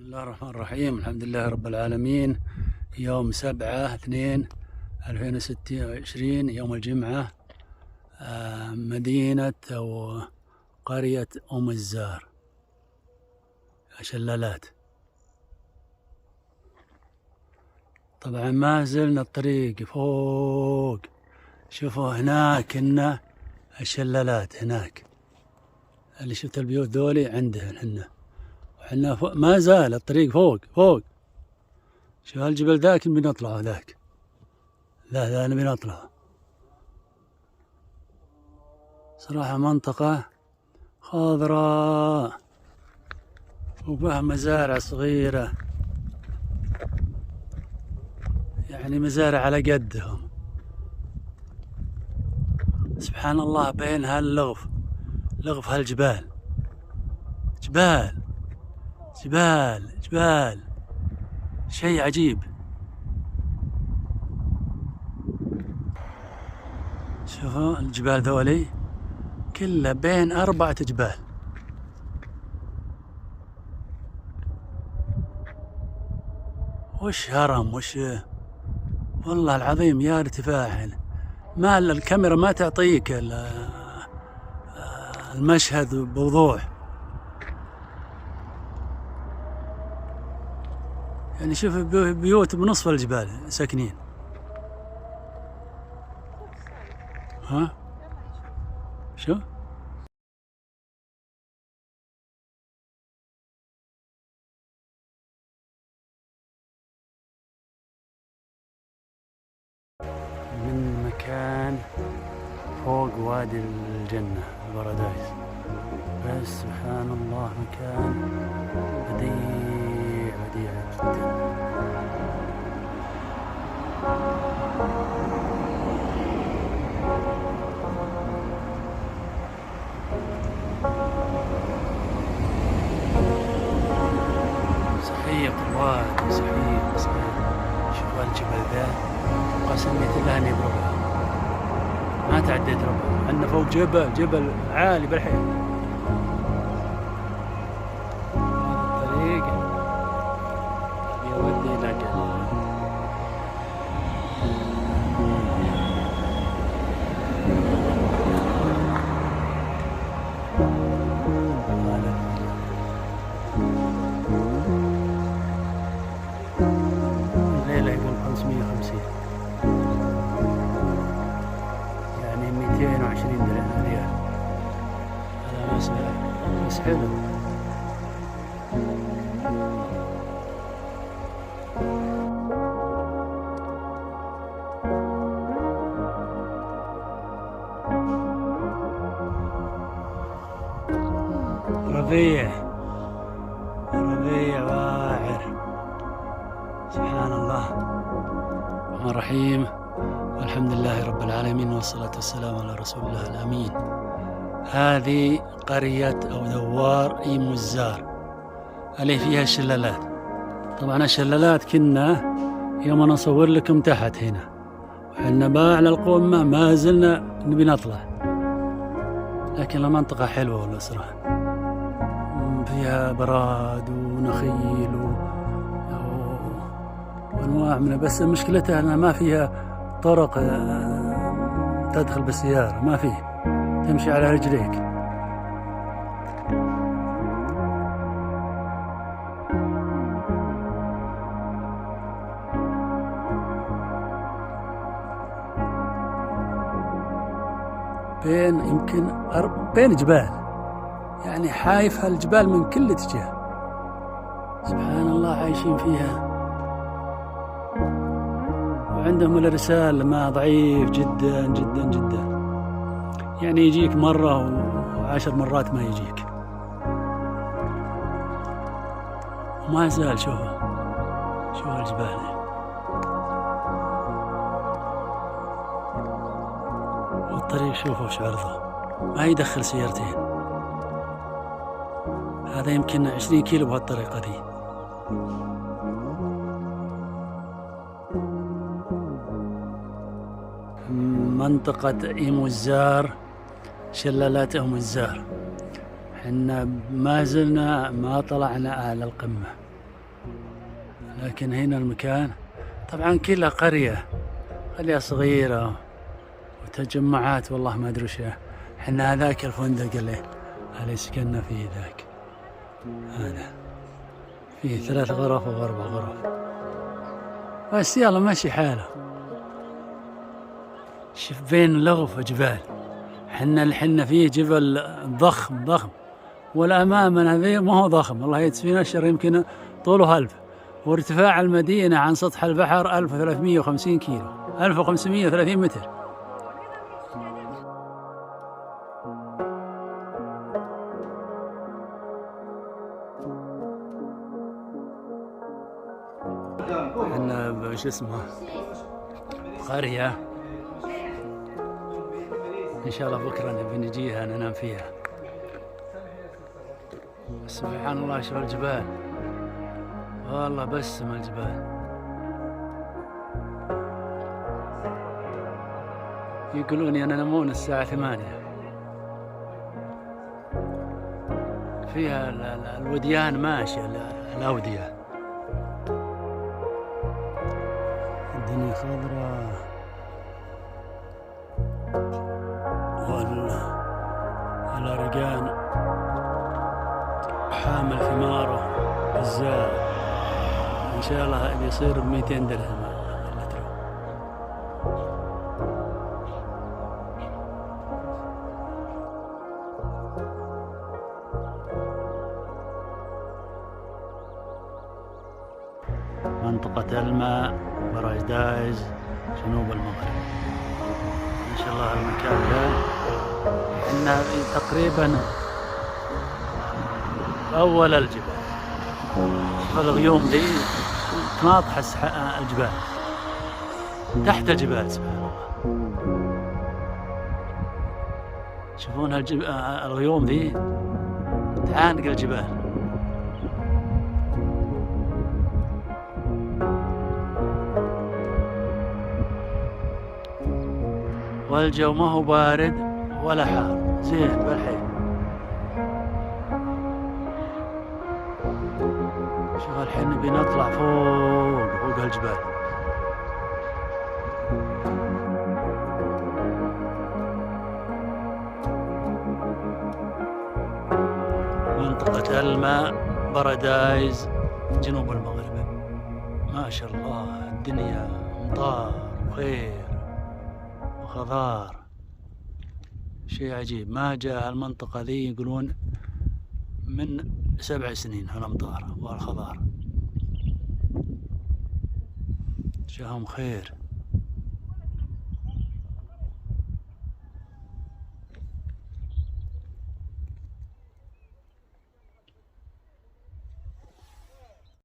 بسم الله الرحمن الرحيم. الحمد لله رب العالمين. يوم 7/2/2026 يوم الجمعة. مدينة أو قرية أم الزار شلالات. طبعا ما زلنا الطريق فوق. شوفوا هناك إن الشلالات هناك اللي شفت البيوت ذولي عندهن هن، وحنا ما زال الطريق فوق. شوف هالجبل ذاك نبي نطلعه، ذاك لا نبي نطلعه. صراحة منطقة خضراء وبها مزارع صغيرة، يعني مزارع على قدهم. سبحان الله بين هاللغف هالجبال، جبال شيء عجيب. شوفوا الجبال ذولي كلها بين 4 جبال. وش هرم والله العظيم يا ارتفاع. ما الكاميرا ما تعطيك المشهد بوضوح. يعني شوف بيوت بنصف الجبال ساكنين. ها شو من مكان فوق وادي الجنة البرادايس، بس سبحان الله مكان بديع جدا. صحيح الوادي صحيح. شوف الجبل ذا قسمت الله اني بربع، ما تعديت ربع. عندنا فوق جبل عالي بالحيل. الطريق يودي لك الليلة يقول 550، يعني 220 ريال. هذا بس حلو. ربيع واعر. سبحان الله الرحمن الرحيم، والحمد لله رب العالمين، والصلاة والسلام على رسول الله الأمين. هذه قرية أو دوار أم الزار اللي فيها الشلالات. طبعا الشلالات كنا يوم نصور لكم تحت هنا، وحنا باعلى القمة ما زلنا نبي نطلع، لكن المنطقة حلوة والله صراحة. فيها براد ونخيل وانواع منها، بس مشكلتها انها ما فيها طرق تدخل بالسيارة، ما فيه، تمشي على رجليك. بين جبال، يعني حايف هالجبال من كل اتجاه. سبحان الله عايشين فيها، وعندهم الإرسال ما ضعيف جدا جدا جدا، يعني يجيك مرة و10 مرات ما يجيك. وما زال شوف الجبال، والطريق شوفوا وش عرضه، ما يدخل سيارتين. هذا يمكن 20 كيلو بهالطريقة دي. منطقة أم الزار، شلالات أم الزار. حنا ما زلنا ما طلعنا أعلى القمة، لكن هنا المكان طبعا كلها قرية صغيرة وتجمعات، والله ما أدري وش. حنا هذاك الفندق اللي سكننا فيه ذاك، هذا فيه 3 غرف أو 4 غرف، بس يلا ماشي حاله. شوف بين لغف وجبال، حنا الحنا فيه جبل ضخم، والأمامنا ذي ما هو ضخم، الله يكفينا الشر، يمكن طوله 1000، وارتفاع المدينة عن سطح البحر 1350 كيلو، 1530 متر. احنا بش اسمه قرية ان شاء الله بكرة نبي نجيها ننام فيها. سبحان الله، شوف الجبال، والله بسم الجبال. يقولون ينامون الساعة 8، فيها الوديان ماشية، الأودية، الدنيا خضراء، والأرقان حامل ثماره الزاهر، إن شاء الله بيصير ب200 درهم اللتر. منطقة الماء، براجدايز، جنوب المغرب. إن شاء الله المكان ده إحنا تقريبا أول الجبال، الغيوم دي تناطح الجبال تحت الجبال، سبحان الله. تشوفون الغيوم دي تعانق الجبال. والجو ما هو بارد ولا حار، زين بالحيل. شوف الحين نبي نطلع فوق الجبال. منطقة الماء، بارادايز، جنوب المغرب. ما شاء الله الدنيا مطار وخير وخضار، شيء عجيب. ما جاء المنطقة ذي يقولون من 7 سنين هالأمطار والخضار، جاهم خير.